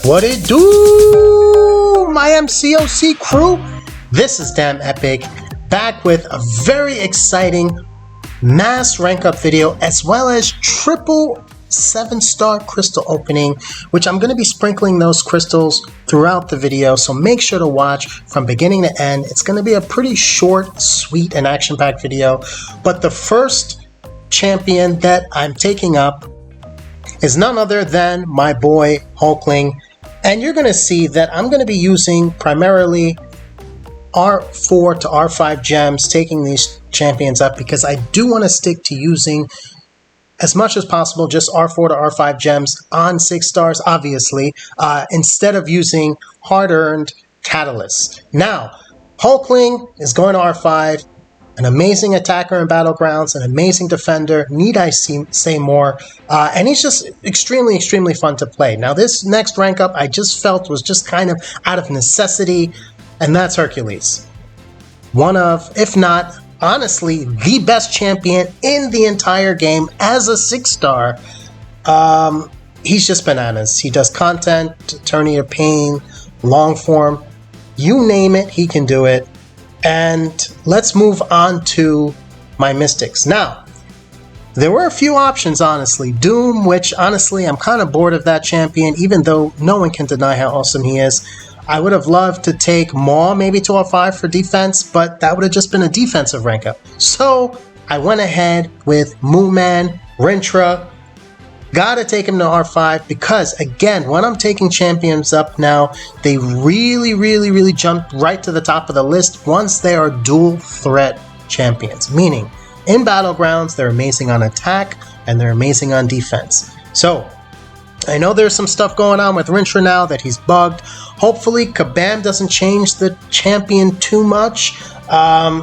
What it do, my MCOC crew? This is DamnEpic, back with a very exciting mass rank up video as well as triple 7-star crystal opening, which I'm going to be sprinkling those crystals throughout the video, so make sure to watch from beginning to end. It's going to be a pretty short, sweet, and action-packed video, but the first champion that I'm taking up is none other than my boy Hulkling, and you're going to see that I'm going to be using primarily R4 to R5 gems, taking these champions up because I do want to stick to using as much as possible just R4 to R5 gems on 6 stars, obviously, instead of using hard-earned catalysts. Now, Hulkling is going to R5, an amazing attacker in Battlegrounds, an amazing defender, need I say more, and he's just extremely fun to play. Now, this next rank up I just felt was just kind of out of necessity, and that's Hercules. One of, if not, honestly, the best champion in the entire game as a 6-star. He's just bananas. He does content, Tourney of Pain, long form, you name it, he can do it. And let's move on to my Mystics. Now, there were a few options, honestly. Doom, which honestly I'm kind of bored of that champion, even though no one can deny how awesome he is. I would have loved to take Maw maybe to R5 for defense, but that would have just been a defensive rank up. So I went ahead with Mooman, Rintra. Gotta take him to R5 because, again, when I'm taking champions up now, they really jump right to the top of the list once they are dual threat champions. Meaning, in Battlegrounds, they're amazing on attack and they're amazing on defense. So I know there's some stuff going on with Rintra now that he's bugged. Hopefully, Kabam doesn't change the champion too much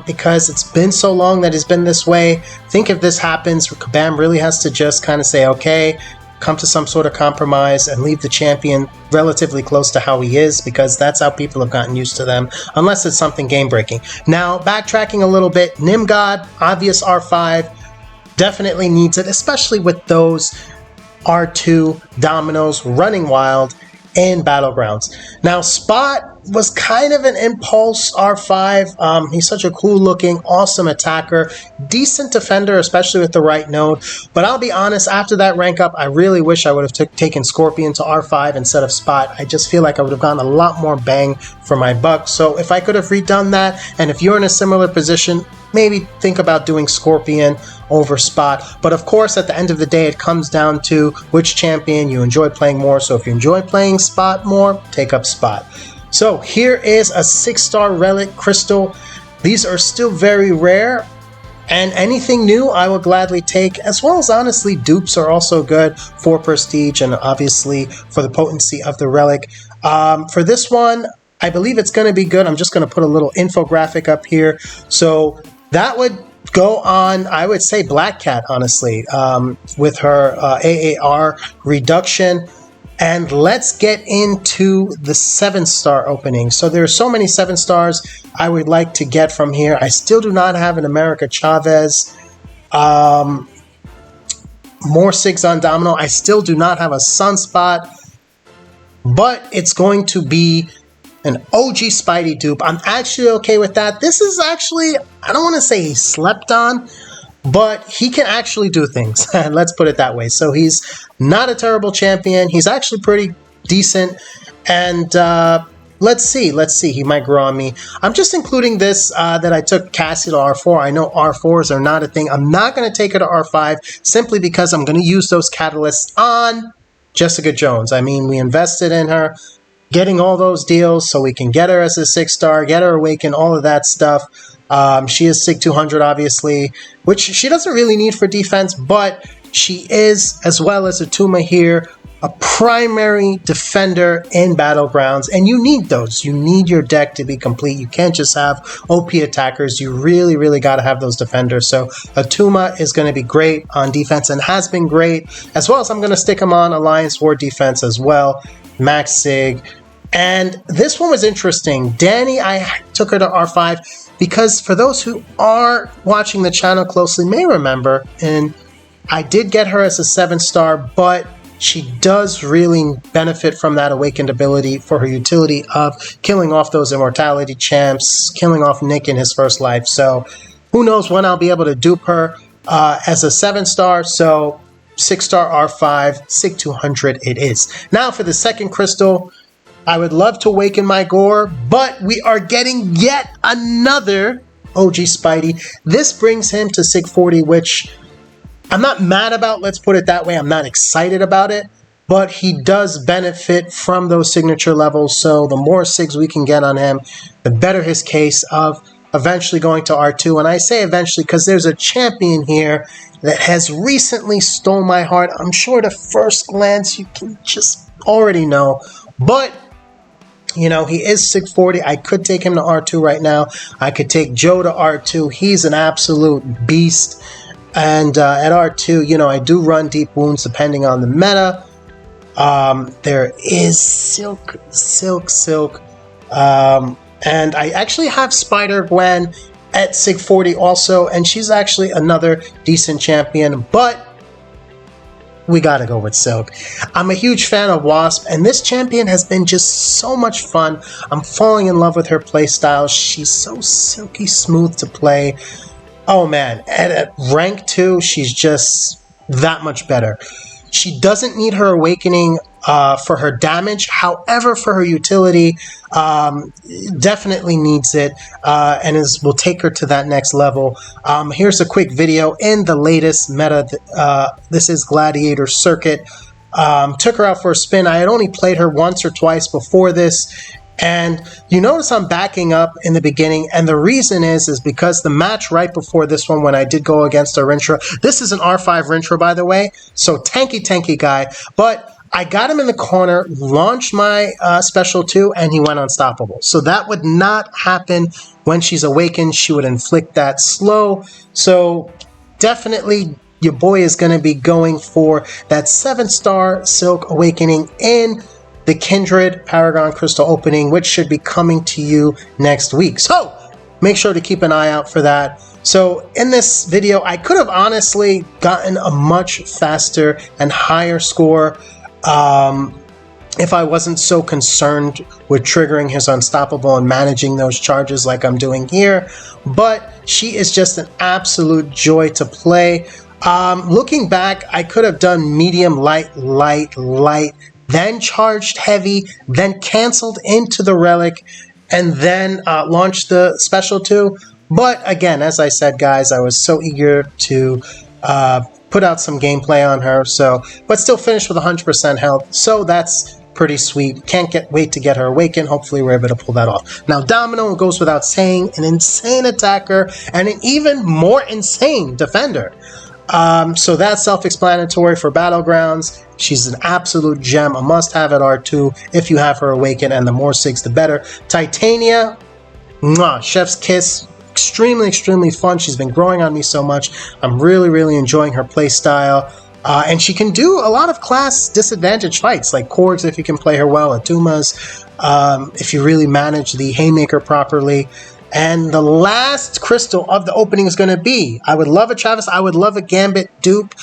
because it's been so long that he's been this way. I think if this happens, Kabam really has to just kind of say, okay, come to some sort of compromise and leave the champion relatively close to how he is, because that's how people have gotten used to them, unless it's something game-breaking. Now, backtracking a little bit, Nimgod, obvious R5, definitely needs it, especially with those R2 dominoes running wild in Battlegrounds. Now, Spot was kind of an impulse R5. He's such a cool looking, awesome attacker, decent defender, especially with the right node. But I'll be honest, after that rank up, I really wish I would have taken Scorpion to R5 instead of Spot. I just feel like I would have gotten a lot more bang for my buck. So if I could have redone that, and if you're in a similar position, maybe think about doing Scorpion over Spot. But of course, at the end of the day, it comes down to which champion you enjoy playing more. So if you enjoy playing Spot more, take up Spot. So here is a 6-star relic crystal. These are still very rare, and anything new I will gladly take, as well as honestly dupes are also good for prestige and obviously for the potency of the relic. For this one, I believe it's going to be good. I'm just going to put a little infographic up here. So that would go on, I would say, Black Cat, honestly, with her AAR reduction. And let's get into the 7-star opening. So there are so many 7 stars I would like to get from here. I still do not have an America Chavez. More SIGs on Domino. I still do not have a Sunspot. But it's going to be an OG Spidey dupe. I'm actually okay with that. This is actually, I don't want to say he slept on, but he can actually do things. Let's put it that way. So he's not a terrible champion. He's actually pretty decent. And let's see. He might grow on me. I'm just including this that I took Cassie to R4. I know R4s are not a thing. I'm not going to take her to R5 simply because I'm going to use those catalysts on Jessica Jones. I mean, we invested in her, getting all those deals so we can get her as a 6-star, get her awakened, all of that stuff. She is SIG 200, obviously, which she doesn't really need for defense, but she is, as well as Atuma here, a primary defender in Battlegrounds, and you need those. You need your deck to be complete. You can't just have OP attackers. You really got to have those defenders. So Atuma is going to be great on defense and has been great, as well as I'm going to stick him on Alliance War defense as well, Max SIG. And this one was interesting. Danny, I took her to R5 because for those who are watching the channel closely may remember, and I did get her as a 7-star, but she does really benefit from that awakened ability for her utility of killing off those immortality champs, killing off Nick in his first life. So who knows when I'll be able to dupe her as a 7-star. So 6-star R5, SIG 200 it is. Now for the second crystal, I would love to awaken my Gore, but we are getting yet another OG Spidey. This brings him to SIG 40, which I'm not mad about, let's put it that way. I'm not excited about it, but he does benefit from those signature levels, so the more SIGs we can get on him, the better his case of eventually going to R2. And I say eventually because there's a champion here that has recently stole my heart. I'm sure at first glance you can just already know, but you know, he is 640. I could take him to R2 right now. I could take Joe to R2. He's an absolute beast. And at R2, you know, I do run deep wounds depending on the meta. There is Silk. And I actually have Spider-Gwen at SIG 40 also. And she's actually another decent champion. But we gotta go with Silk. I'm a huge fan of Wasp, and this champion has been just so much fun. I'm falling in love with her playstyle. She's so silky smooth to play. Oh man, at rank 2, she's just that much better. She doesn't need her awakening for her damage. However, for her utility, definitely needs it, and will take her to that next level. Here's a quick video in the latest meta. This is Gladiator Circuit. Took her out for a spin. I had only played her once or twice before this, and you notice I'm backing up in the beginning, and the reason is because the match right before this one, when I did go against a Rintra, this is an R5 Rintra, by the way, so tanky guy, but I got him in the corner, launched my special 2, and he went unstoppable. So that would not happen when she's awakened. She would inflict that slow. So definitely your boy is going to be going for that 7-star Silk Awakening in the Kindred Paragon Crystal opening, which should be coming to you next week. So make sure to keep an eye out for that. So in this video, I could have honestly gotten a much faster and higher score if I wasn't so concerned with triggering his unstoppable and managing those charges like I'm doing here. But she is just an absolute joy to play. Looking back, I could have done medium, light, then charged heavy, then canceled into the relic, and then launched the special 2. But again, as I said, guys, I was so eager to put out some gameplay on her, but still finished with 100% health, so that's pretty sweet. Can't wait to get her awakened. Hopefully we're able to pull that off. Now Domino goes without saying, an insane attacker and an even more insane defender. So that's self-explanatory for Battlegrounds. She's an absolute gem, a must-have at R2 if you have her awakened, and the more SIGs the better. Titania, mwah, chef's kiss. Extremely fun. She's been growing on me so much. I'm really enjoying her play style. And she can do a lot of class disadvantage fights, like Korgs if you can play her well, Atumas, if you really manage the Haymaker properly. And the last crystal of the opening is going to be, I would love a Travis, I would love a Gambit dupe,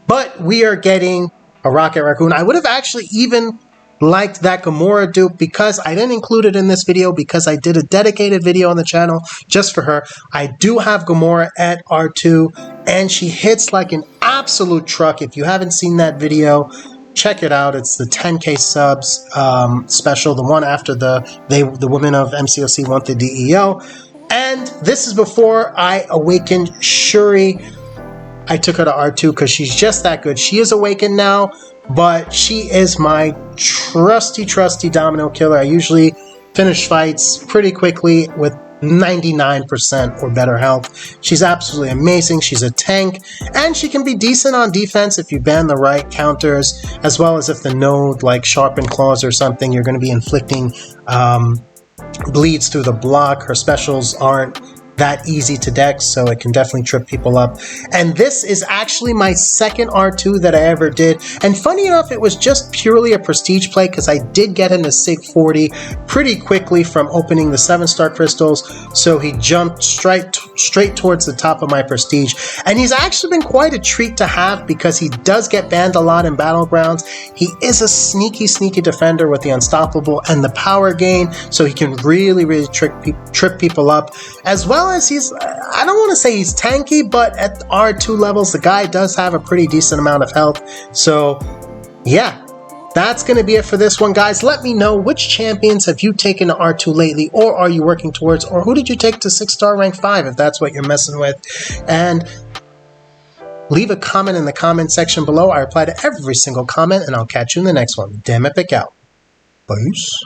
but we are getting a Rocket Raccoon. I would have actually even liked that Gamora dupe because I didn't include it in this video because I did a dedicated video on the channel just for her. I do have Gamora at R2 and she hits like an absolute truck. If you haven't seen that video, check it out. It's the 10K subs special, the one after the women of MCOC want the DEO. And this is before I awakened Shuri. I took her to R2 because she's just that good. She is awakened now, but she is my trusty Domino killer. I usually finish fights pretty quickly with 99% or better health. She's absolutely amazing. She's a tank, and she can be decent on defense if you ban the right counters, as well as if the node like Sharpened Claws or something, you're going to be inflicting bleeds through the block. Her specials aren't that easy to deck, so it can definitely trip people up. And this is actually my second R2 that I ever did. And funny enough, it was just purely a prestige play because I did get into Sig 40 pretty quickly from opening the 7-star crystals. So he jumped straight towards the top of my prestige. And he's actually been quite a treat to have because he does get banned a lot in Battlegrounds. He is a sneaky defender with the unstoppable and the power gain, so he can really trip people up. As well as he's, I don't want to say he's tanky, but at R2 levels, the guy does have a pretty decent amount of health. So yeah, that's going to be it for this one, guys. Let me know which champions have you taken to R2 lately, or are you working towards, or who did you take to 6-star rank 5 if that's what you're messing with. And leave a comment in the comment section below. I reply to every single comment, and I'll catch you in the next one. DamnEpic Out. Peace.